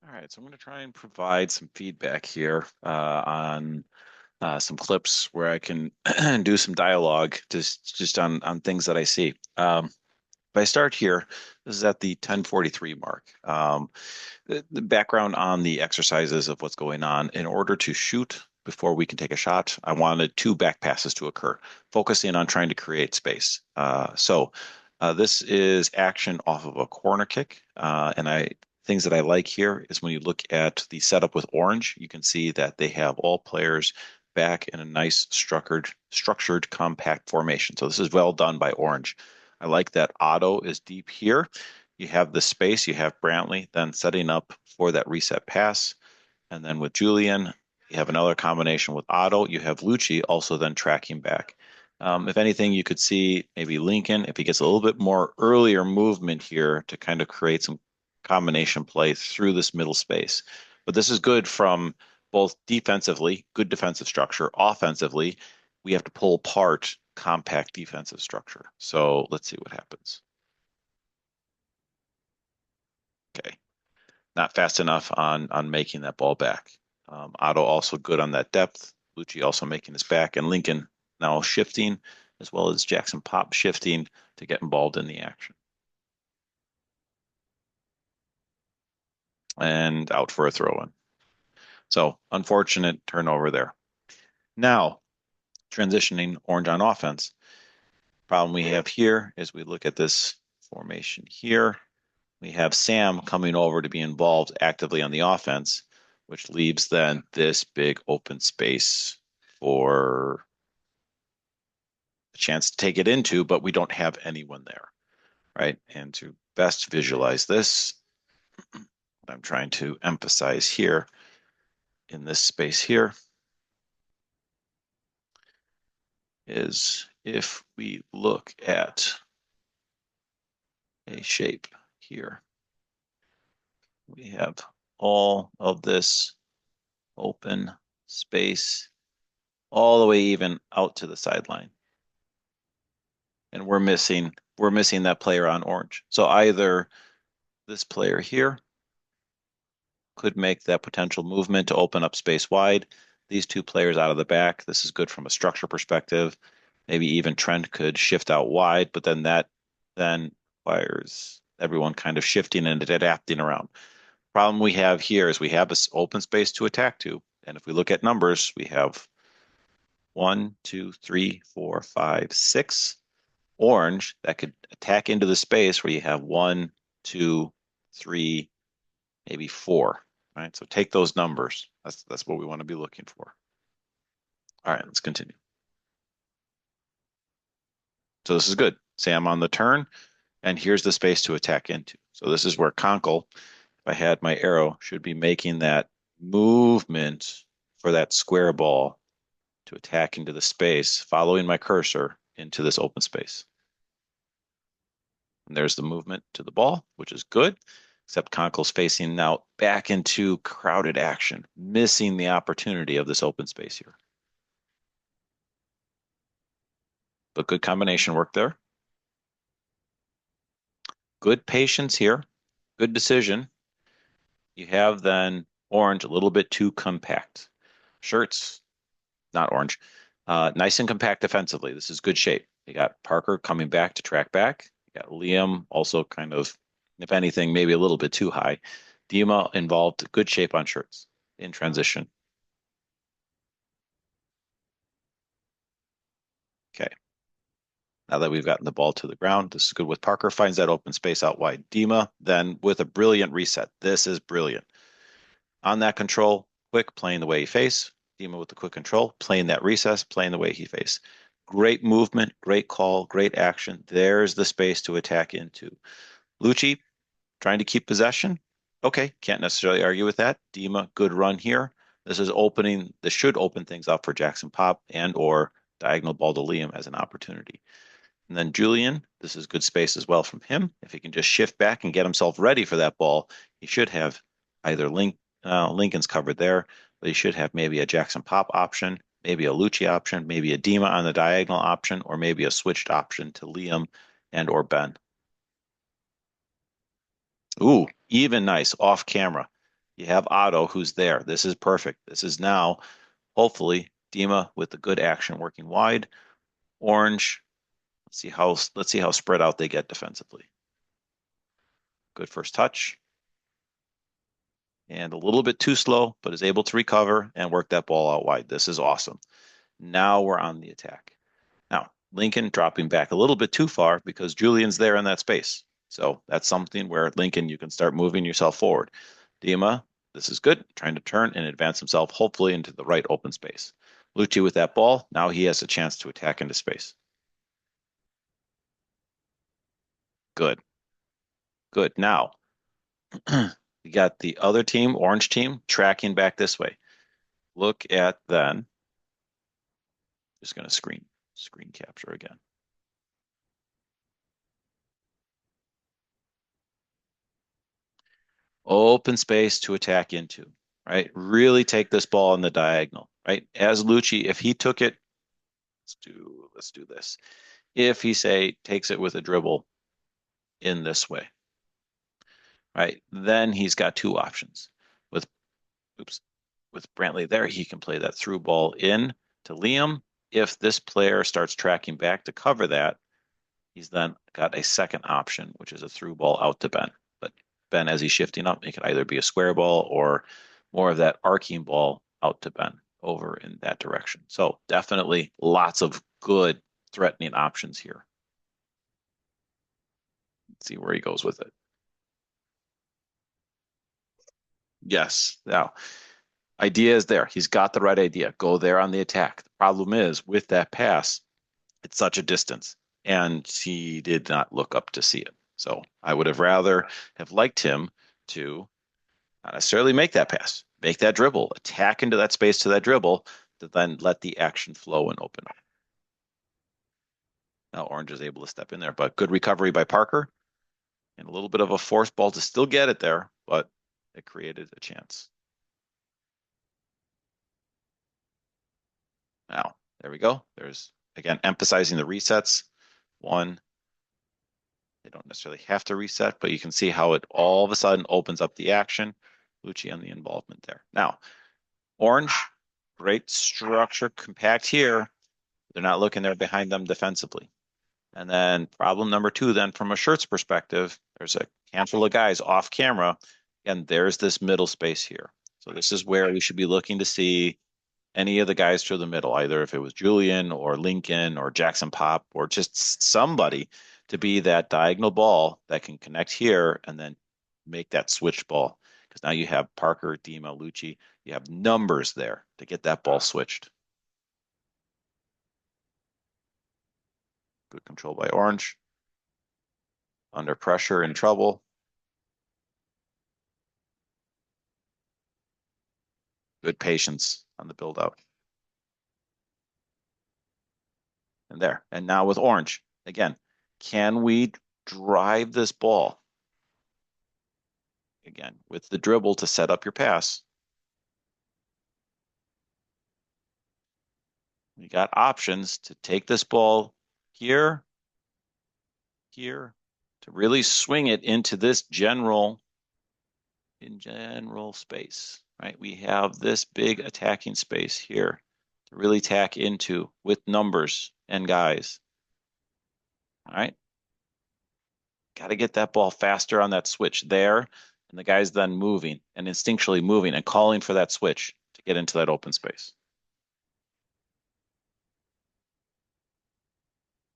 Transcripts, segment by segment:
All right, so I'm going to try and provide some feedback here on some clips where I can do some dialogue just on things that I see. If I start here, this is at the 10:43 mark. The background on the exercises of what's going on. In order to shoot before we can take a shot, I wanted two back passes to occur, focusing on trying to create space. This is action off of a corner kick, and I things that I like here is when you look at the setup with orange, you can see that they have all players back in a nice structured compact formation. So this is well done by orange. I like that Otto is deep here. You have the space, you have Brantley then setting up for that reset pass. And then with Julian, you have another combination with Otto. You have Lucci also then tracking back. If anything, you could see maybe Lincoln, if he gets a little bit more earlier movement here to kind of create some combination play through this middle space. But this is good from both defensively, good defensive structure, offensively, we have to pull apart compact defensive structure. So let's see what happens. Okay, not fast enough on making that ball back. Otto also good on that depth. Lucci also making his back, and Lincoln now shifting, as well as Jackson Pop shifting to get involved in the action. And out for a throw in. So unfortunate turnover there. Now, transitioning orange on offense. Problem we have here is we look at this formation here. We have Sam coming over to be involved actively on the offense, which leaves then this big open space for a chance to take it into, but we don't have anyone there, right? And to best visualize this, what I'm trying to emphasize here in this space here is if we look at a shape here, we have all of this open space all the way even out to the sideline. And we're missing that player on orange. So either this player here could make that potential movement to open up space wide. These two players out of the back. This is good from a structure perspective. Maybe even Trent could shift out wide, but then that then requires everyone kind of shifting and adapting around. Problem we have here is we have this open space to attack to. And if we look at numbers, we have 1, 2, 3, 4, 5, 6 orange that could attack into the space where you have 1, 2, 3, maybe 4. Right. So take those numbers. That's what we want to be looking for. All right, let's continue. So this is good. Sam on the turn, and here's the space to attack into. So this is where Conkle, if I had my arrow, should be making that movement for that square ball to attack into the space, following my cursor into this open space. And there's the movement to the ball, which is good, except Conkle's facing now back into crowded action, missing the opportunity of this open space here. But good combination work there. Good patience here. Good decision. You have then orange a little bit too compact. Shirts, not orange, nice and compact defensively. This is good shape. You got Parker coming back to track back. You got Liam also kind of, if anything, maybe a little bit too high. Dima involved, good shape on shirts in transition. Okay. Now that we've gotten the ball to the ground, this is good with Parker. Finds that open space out wide. Dima then with a brilliant reset. This is brilliant. On that control, quick, playing the way he face. Dima with the quick control, playing that recess, playing the way he face. Great movement, great call, great action. There's the space to attack into. Lucci trying to keep possession. Okay, can't necessarily argue with that. Dima, good run here. This should open things up for Jackson Pop and or diagonal ball to Liam as an opportunity. And then Julian, this is good space as well from him. If he can just shift back and get himself ready for that ball, he should have either Lincoln's covered there, but he should have maybe a Jackson Pop option, maybe a Lucci option, maybe a Dima on the diagonal option, or maybe a switched option to Liam and or Ben. Ooh, even nice off camera. You have Otto who's there. This is perfect. This is now hopefully Dima with the good action working wide. Orange. Let's see how spread out they get defensively. Good first touch. And a little bit too slow, but is able to recover and work that ball out wide. This is awesome. Now we're on the attack. Now, Lincoln dropping back a little bit too far because Julian's there in that space. So that's something where Lincoln, you can start moving yourself forward. Dima, this is good, trying to turn and advance himself hopefully into the right open space. Lucci with that ball, now he has a chance to attack into space. Good, good. Now, you got the other team, orange team, tracking back this way. Look at then, just going to screen capture again. Open space to attack into, right? Really take this ball in the diagonal, right? As Lucci, if he took it, let's do this. If he say takes it with a dribble in this way, right? Then he's got two options. With oops, with Brantley there, he can play that through ball in to Liam. If this player starts tracking back to cover that, he's then got a second option, which is a through ball out to Ben. But Ben, as he's shifting up, it could either be a square ball or more of that arcing ball out to Ben over in that direction. So definitely lots of good threatening options here. Let's see where he goes with it. Yes. Now, idea is there. He's got the right idea. Go there on the attack. The problem is with that pass, it's such a distance, and he did not look up to see it. So I would have rather have liked him to not necessarily make that pass, make that dribble, attack into that space to that dribble, to then let the action flow and open up. Now Orange is able to step in there, but good recovery by Parker and a little bit of a forced ball to still get it there, but it created a chance. Now, there we go. There's, again, emphasizing the resets. One, they don't necessarily have to reset, but you can see how it all of a sudden opens up the action. Lucci on the involvement there. Now, Orange, great structure, compact here. They're not looking there behind them defensively. And then problem number two, then from a shirts perspective, there's a handful of guys off camera, and there's this middle space here. So this is where we should be looking to see any of the guys through the middle, either if it was Julian or Lincoln or Jackson Pop or just somebody to be that diagonal ball that can connect here and then make that switch ball. Because now you have Parker, Dima, Lucci, you have numbers there to get that ball switched. Good control by Orange. Under pressure, in trouble. Good patience on the build out. And there. And now with Orange, again, can we drive this ball? Again, with the dribble to set up your pass. You got options to take this ball here, here, to really swing it into this general space, right? We have this big attacking space here to really tack into with numbers and guys. All right. Got to get that ball faster on that switch there. And the guy's then moving and instinctually moving and calling for that switch to get into that open space.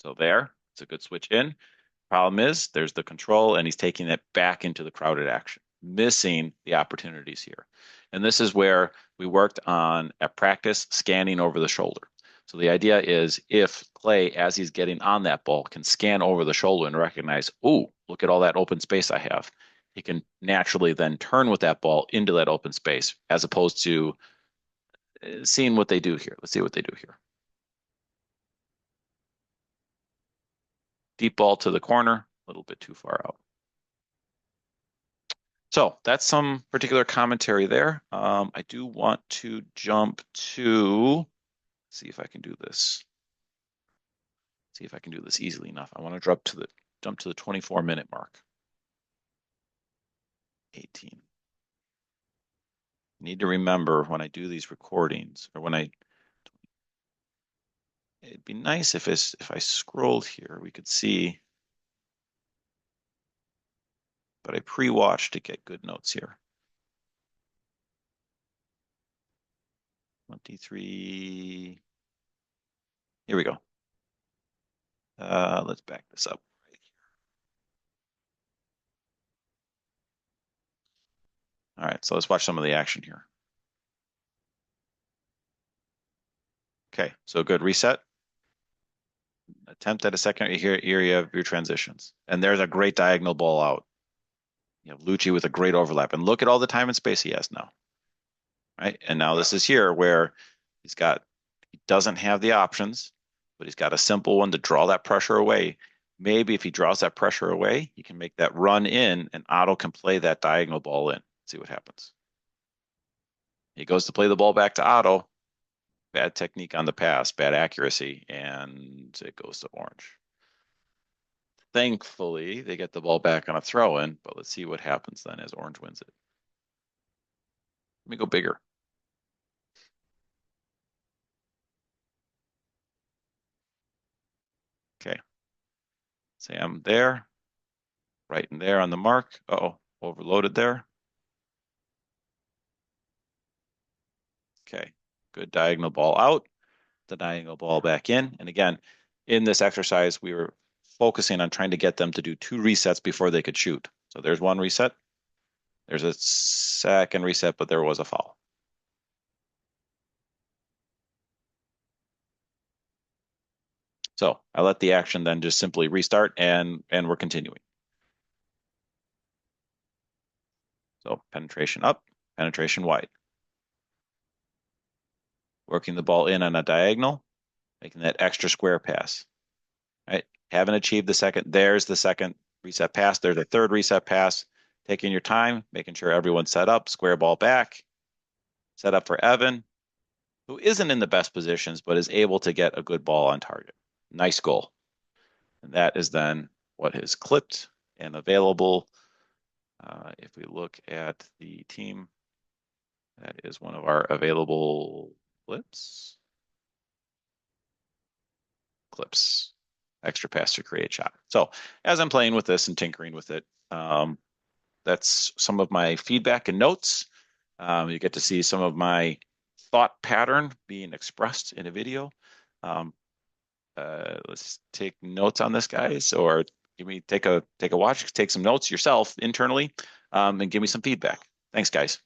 So there, it's a good switch in. Problem is, there's the control, and he's taking it back into the crowded action, missing the opportunities here. And this is where we worked on at practice scanning over the shoulder. So the idea is if Clay, as he's getting on that ball, can scan over the shoulder and recognize, oh, look at all that open space I have, he can naturally then turn with that ball into that open space as opposed to seeing what they do here. Let's see what they do here. Deep ball to the corner, a little bit too far out. So that's some particular commentary there. I do want to jump to see if I can do this. See if I can do this easily enough. I want to jump to the 24-minute mark. 18. I need to remember when I do these recordings or it'd be nice if I scrolled here, we could see, but I pre-watched to get good notes here. 23. Here we go. Let's back this up. All right, so let's watch some of the action here. Okay, so good reset. Attempt at a second area of your transitions. And there's a great diagonal ball out. You have Lucci with a great overlap. And look at all the time and space he has now. Right? And now this is here where he doesn't have the options, but he's got a simple one to draw that pressure away. Maybe if he draws that pressure away, he can make that run in and Otto can play that diagonal ball in. See what happens. He goes to play the ball back to Otto. Bad technique on the pass, bad accuracy, and it goes to orange. Thankfully, they get the ball back on a throw in, but let's see what happens then as orange wins it. Let me go bigger. Okay. Say I'm there, right in there on the mark. Uh-oh, overloaded there. Okay, good diagonal ball out, the diagonal ball back in. And again, in this exercise, we were focusing on trying to get them to do 2 resets before they could shoot. So there's 1 reset. There's a second reset, but there was a foul. So I let the action then just simply restart and we're continuing. So penetration up, penetration wide. Working the ball in on a diagonal, making that extra square pass. Right? Haven't achieved the second. There's the second reset pass. There's a third reset pass. Taking your time, making sure everyone's set up, square ball back, set up for Evan, who isn't in the best positions, but is able to get a good ball on target. Nice goal. And that is then what is clipped and available. If we look at the team, that is one of our available clips. Clips. Extra pass to create shot. So as I'm playing with this and tinkering with it, that's some of my feedback and notes. You get to see some of my thought pattern being expressed in a video. Let's take notes on this, guys, or give me take a watch, take some notes yourself internally, and give me some feedback. Thanks, guys.